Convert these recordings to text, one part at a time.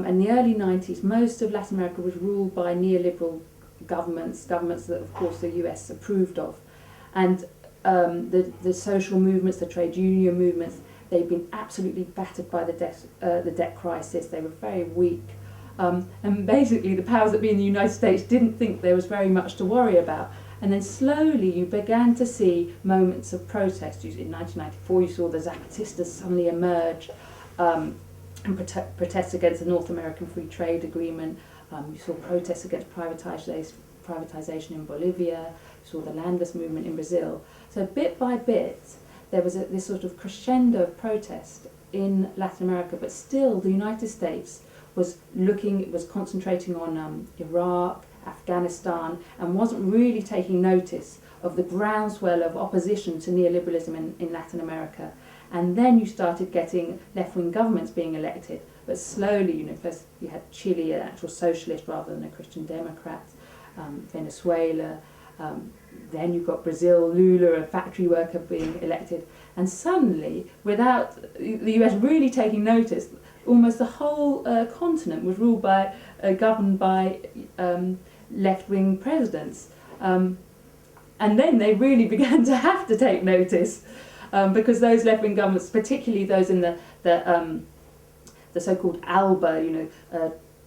in the early 90s, most of Latin America was ruled by neoliberal governments that, of course, the US approved of. And the social movements, the trade union movements, they've been absolutely battered by the debt crisis. They were very weak. And basically, the powers that be in the United States didn't think there was very much to worry about. And then slowly you began to see moments of protest. In 1994, you saw the Zapatistas suddenly emerge and protest against the North American Free Trade Agreement. You saw protests against privatization in Bolivia. You saw the landless movement in Brazil. So bit by bit, there was this sort of crescendo of protest in Latin America, but still the United States was concentrating on Iraq, Afghanistan, and wasn't really taking notice of the groundswell of opposition to neoliberalism in Latin America. And then you started getting left-wing governments being elected, but slowly, first you had Chile, an actual socialist rather than a Christian Democrat, Venezuela, then you've got Brazil, Lula, a factory worker being elected, and suddenly, without the US really taking notice, almost the whole continent was governed by left-wing presidents. And then they really began to have to take notice, because those left-wing governments, particularly those in the so-called ALBA,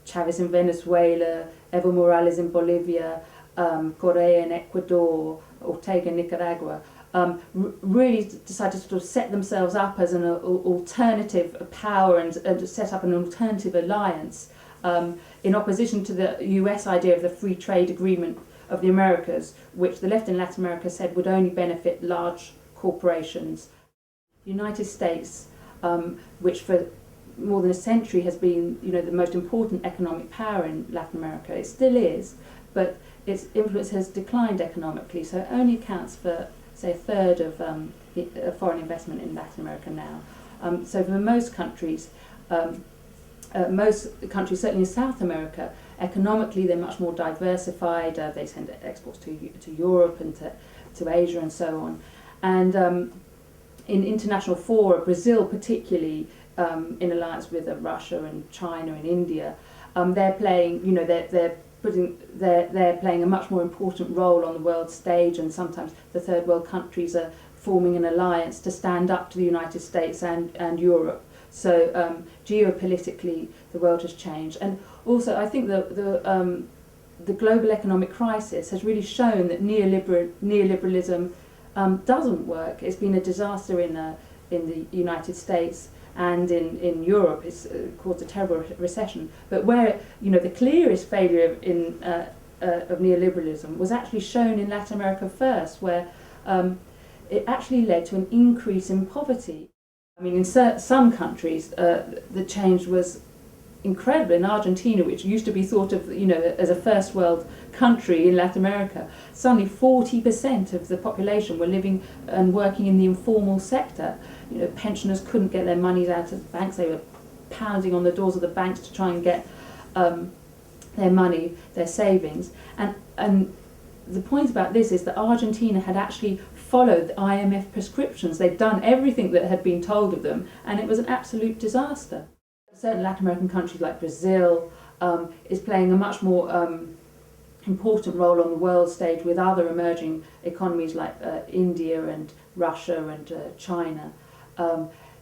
Chavez in Venezuela, Evo Morales in Bolivia, Correa in Ecuador, Ortega in Nicaragua, really decided to sort of set themselves up as an alternative power and to set up an alternative alliance in opposition to the US idea of the free trade agreement of the Americas, which the left in Latin America said would only benefit large corporations. The United States, which for more than a century has been the most important economic power in Latin America, it still is, but its influence has declined economically, so it only accounts for, say, a third of foreign investment in Latin America now. So for most countries, certainly in South America, economically they're much more diversified. They send exports to Europe and to Asia and so on. And in international fora, Brazil particularly, in alliance with Russia and China and India, they're playing, they're playing a much more important role on the world stage, and sometimes the third world countries are forming an alliance to stand up to the United States and Europe. So geopolitically, the world has changed, and also I think the global economic crisis has really shown that neoliberalism doesn't work. It's been a disaster in the United States. And in Europe, it's caused a terrible recession. But where the clearest failure of neoliberalism was actually shown in Latin America first, where it actually led to an increase in poverty. I mean, in some countries, the change was incredible. In Argentina, which used to be thought of as a first world country in Latin America, suddenly 40% of the population were living and working in the informal sector. Pensioners couldn't get their monies out of the banks. They were pounding on the doors of the banks to try and get their money, their savings. And the point about this is that Argentina had actually followed the IMF prescriptions. They'd done everything that had been told of them, and it was an absolute disaster. Certain Latin American countries like Brazil is playing a much more important role on the world stage with other emerging economies like India and Russia and China.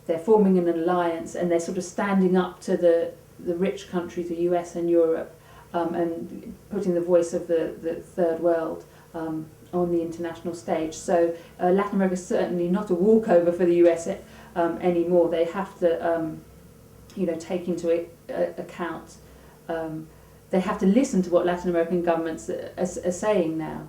They're forming an alliance, and they're sort of standing up to the rich countries, the US and Europe, and putting the voice of the third world on the international stage. So Latin America is certainly not a walkover for the US anymore. They have to take into account, they have to listen to what Latin American governments are saying now.